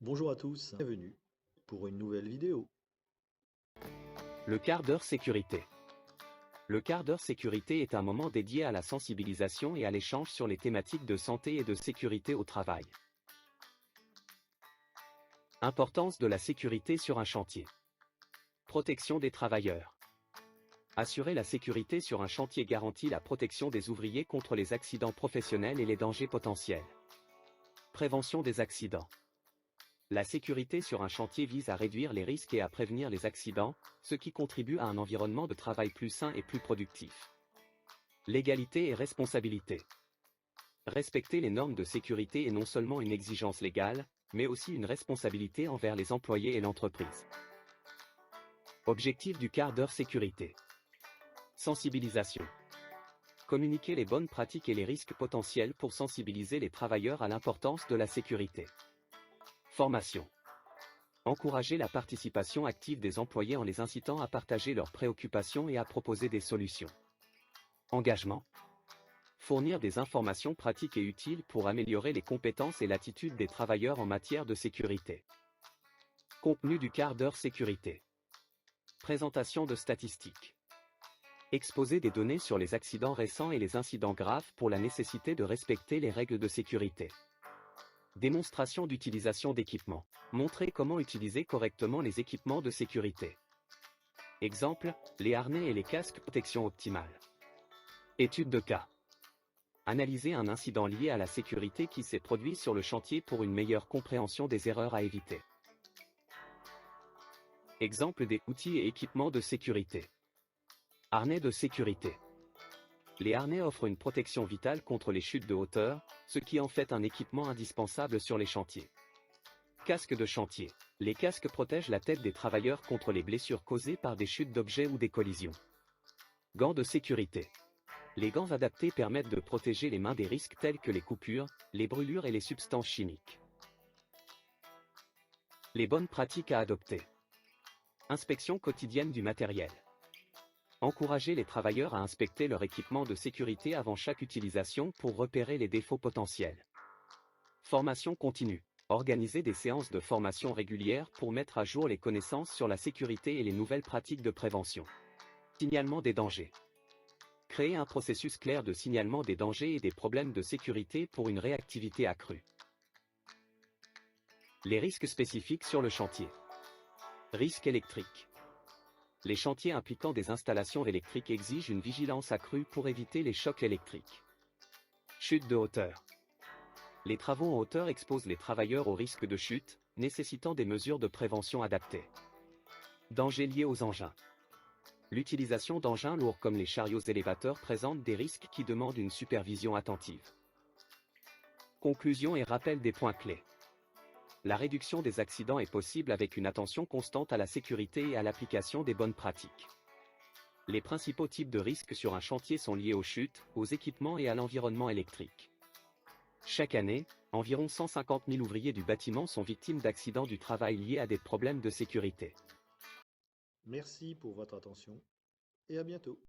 Bonjour à tous, bienvenue pour une nouvelle vidéo. Le quart d'heure sécurité. Le quart d'heure sécurité est un moment dédié à la sensibilisation et à l'échange sur les thématiques de santé et de sécurité au travail. Importance de la sécurité sur un chantier. Protection des travailleurs. Assurer la sécurité sur un chantier garantit la protection des ouvriers contre les accidents professionnels et les dangers potentiels. Prévention des accidents. La sécurité sur un chantier vise à réduire les risques et à prévenir les accidents, ce qui contribue à un environnement de travail plus sain et plus productif. Légalité et responsabilité. Respecter les normes de sécurité est non seulement une exigence légale, mais aussi une responsabilité envers les employés et l'entreprise. Objectif du quart d'heure sécurité. Sensibilisation. Communiquer les bonnes pratiques et les risques potentiels pour sensibiliser les travailleurs à l'importance de la sécurité. Formation. Encourager la participation active des employés en les incitant à partager leurs préoccupations et à proposer des solutions. Engagement. Fournir des informations pratiques et utiles pour améliorer les compétences et l'attitude des travailleurs en matière de sécurité. Contenu du quart d'heure sécurité. Présentation de statistiques. Exposer des données sur les accidents récents et les incidents graves pour la nécessité de respecter les règles de sécurité. Démonstration d'utilisation d'équipements. Montrer comment utiliser correctement les équipements de sécurité. Exemple, les harnais et les casques protection optimale. Étude de cas. Analyser un incident lié à la sécurité qui s'est produit sur le chantier pour une meilleure compréhension des erreurs à éviter. Exemple des outils et équipements de sécurité. Harnais de sécurité. Les harnais offrent une protection vitale contre les chutes de hauteur, ce qui en fait un équipement indispensable sur les chantiers. Casque de chantier. Les casques protègent la tête des travailleurs contre les blessures causées par des chutes d'objets ou des collisions. Gants de sécurité. Les gants adaptés permettent de protéger les mains des risques tels que les coupures, les brûlures et les substances chimiques. Les bonnes pratiques à adopter. Inspection quotidienne du matériel. Encourager les travailleurs à inspecter leur équipement de sécurité avant chaque utilisation pour repérer les défauts potentiels. Formation continue. Organiser des séances de formation régulières pour mettre à jour les connaissances sur la sécurité et les nouvelles pratiques de prévention. Signalement des dangers. Créer un processus clair de signalement des dangers et des problèmes de sécurité pour une réactivité accrue. Les risques spécifiques sur le chantier. Risques électriques. Les chantiers impliquant des installations électriques exigent une vigilance accrue pour éviter les chocs électriques. Chute de hauteur. Les travaux en hauteur exposent les travailleurs au risque de chute, nécessitant des mesures de prévention adaptées. Dangers liés aux engins. L'utilisation d'engins lourds comme les chariots élévateurs présente des risques qui demandent une supervision attentive. Conclusion et rappel des points clés. La réduction des accidents est possible avec une attention constante à la sécurité et à l'application des bonnes pratiques. Les principaux types de risques sur un chantier sont liés aux chutes, aux équipements et à l'environnement électrique. Chaque année, environ 150 000 ouvriers du bâtiment sont victimes d'accidents du travail liés à des problèmes de sécurité. Merci pour votre attention et à bientôt.